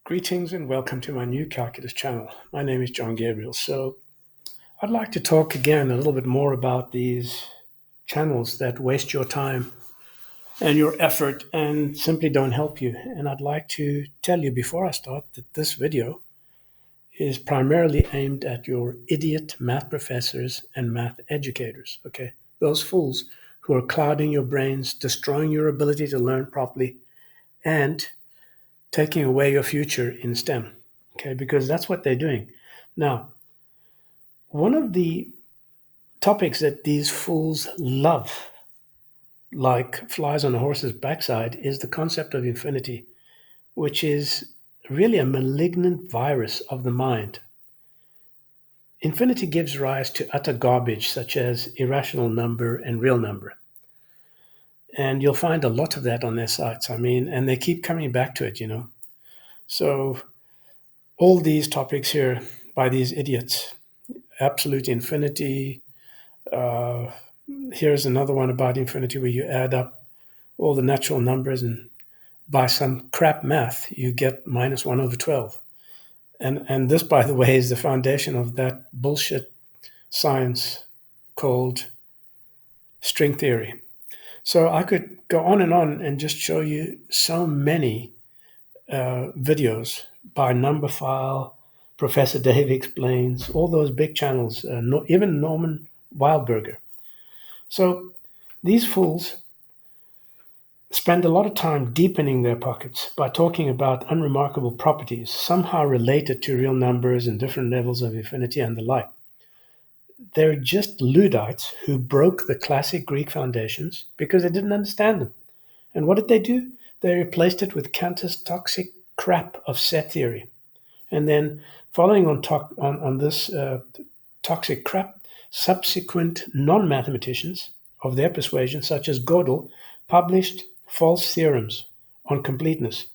Greetings and welcome to my new calculus channel. My name is John Gabriel. So I'd like to talk again a little bit more about these channels that waste your time and your effort and simply don't help you. And I'd like to tell you before I start that this video is primarily aimed at your idiot math professors and math educators, okay? Those fools who are clouding your brains, destroying your ability to learn properly, and taking away your future in STEM, okay? Because that's what they're doing. Now, one of the topics that these fools love, like flies on a horse's backside, is the concept of infinity, which is really a malignant virus of the mind. Infinity gives rise to utter garbage such as irrational number and real number. And you'll find a lot of that on their sites. And they keep coming back to it. So all these topics here by these idiots, absolute infinity. Uh, Here's another one about infinity where you add up all the natural numbers and by some crap math, you get minus 1 over 12. And this, by the way, is the foundation of that bullshit science called string theory. So I could go on and just show you so many videos by Numberphile, Professor Dave Explains, all those big channels, even Norman Wildberger. So these fools spend a lot of time deepening their pockets by talking about unremarkable properties, somehow related to real numbers and different levels of infinity and the like. They're just Luddites who broke the classic Greek foundations because they didn't understand them. And what did they do? They replaced it with Cantor's toxic crap of set theory. And then following on this toxic crap, subsequent non-mathematicians of their persuasion, such as Gödel, published false theorems on completeness.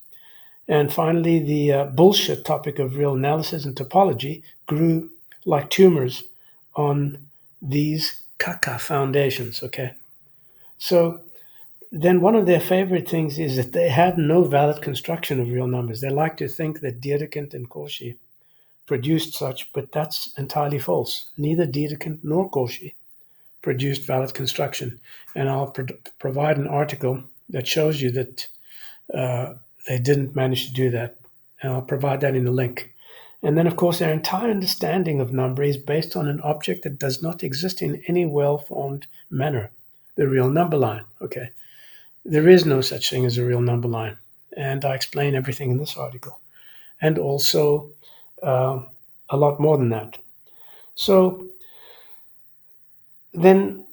And finally, the bullshit topic of real analysis and topology grew like tumors on these caca foundations, okay? So then one of their favorite things is that they have no valid construction of real numbers. They like to think that Dedekind and Cauchy produced such, but that's entirely false. Neither Dedekind nor Cauchy produced valid construction. And I'll provide an article that shows you that they didn't manage to do that. And I'll provide that in the link. And then, of course, their entire understanding of number is based on an object that does not exist in any well-formed manner, the real number line. Okay, there is no such thing as a real number line. And I explain everything in this article. And also a lot more than that. So then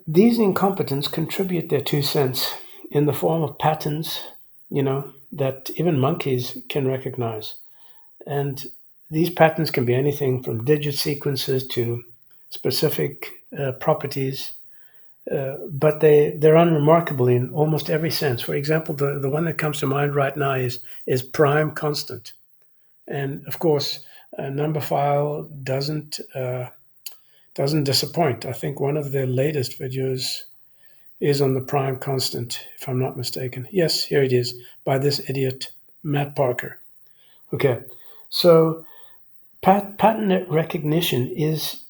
these incompetents contribute their 2 cents in the form of patterns, that even monkeys can recognize. And these patterns can be anything from digit sequences to specific properties, but they're unremarkable in almost every sense. For example, the one that comes to mind right now is prime constant. And of course, Numberphile doesn't disappoint. I think one of their latest videos is on the prime constant, if I'm not mistaken. Yes, here it is, by this idiot, Matt Parker. Okay, so pattern recognition is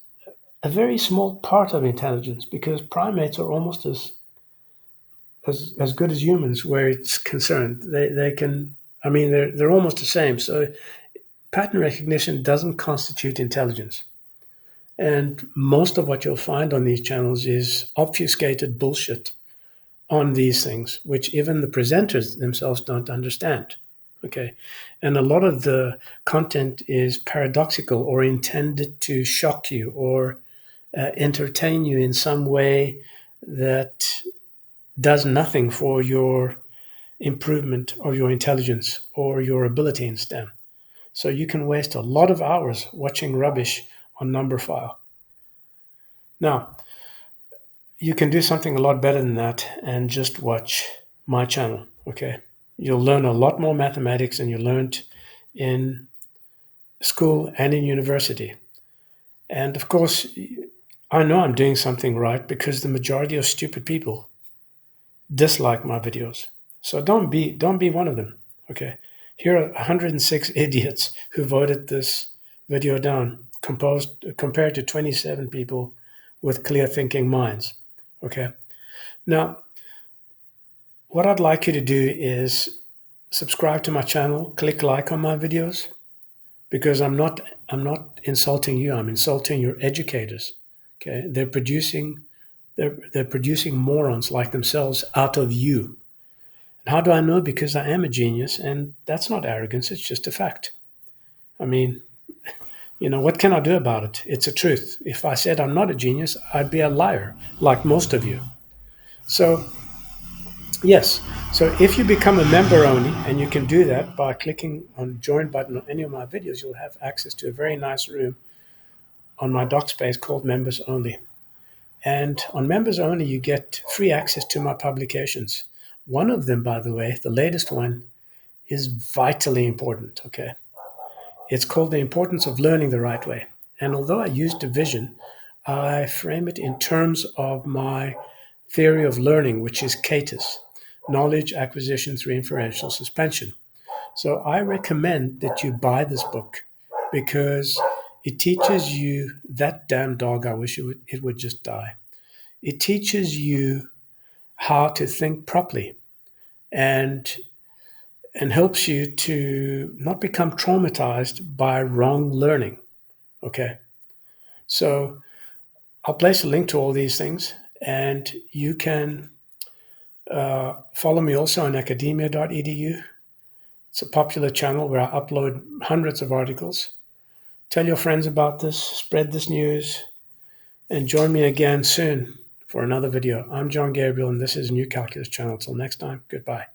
a very small part of intelligence because primates are almost as good as humans where it's concerned. They can, they're almost the same. So pattern recognition doesn't constitute intelligence. And most of what you'll find on these channels is obfuscated bullshit on these things, which even the presenters themselves don't understand. Okay. And a lot of the content is paradoxical or intended to shock you or entertain you in some way that does nothing for your improvement of your intelligence or your ability in STEM. So you can waste a lot of hours watching rubbish on Numberphile. Now, you can do something a lot better than that and just watch my channel, okay? You'll learn a lot more mathematics than you learned in school and in university. And of course, I know I'm doing something right because the majority of stupid people dislike my videos. So don't be one of them, okay? Here are 106 idiots who voted this video down, compared to 27 people with clear thinking minds. Okay. Now, what I'd like you to do is subscribe to my channel, click like on my videos, because I'm not insulting you. I'm insulting your educators. Okay, they're producing morons like themselves out of you. And how do I know? Because I am a genius, and that's not arrogance. It's just a fact. I mean, what can I do about it? It's a truth. If I said I'm not a genius, I'd be a liar, like most of you. So yes. So if you become a member only, and you can do that by clicking on join button on any of my videos, you'll have access to a very nice room on my doc space called members only. And on members only, you get free access to my publications. One of them, by the way, the latest one, is vitally important. Okay. It's called The Importance of Learning the Right Way. And although I use division, I frame it in terms of my theory of learning, which is CATIS, knowledge acquisition through inferential suspension. So I recommend that you buy this book because it teaches you that damn dog. I wish it would just die. It teaches you how to think properly and and helps you to not become traumatized by wrong learning. Okay. So I'll place a link to all these things, and you can follow me also on academia.edu. It's a popular channel where I upload hundreds of articles. Tell your friends about this, spread this news, and join me again soon for another video. I'm John Gabriel, and this is New Calculus Channel. Till next time, goodbye.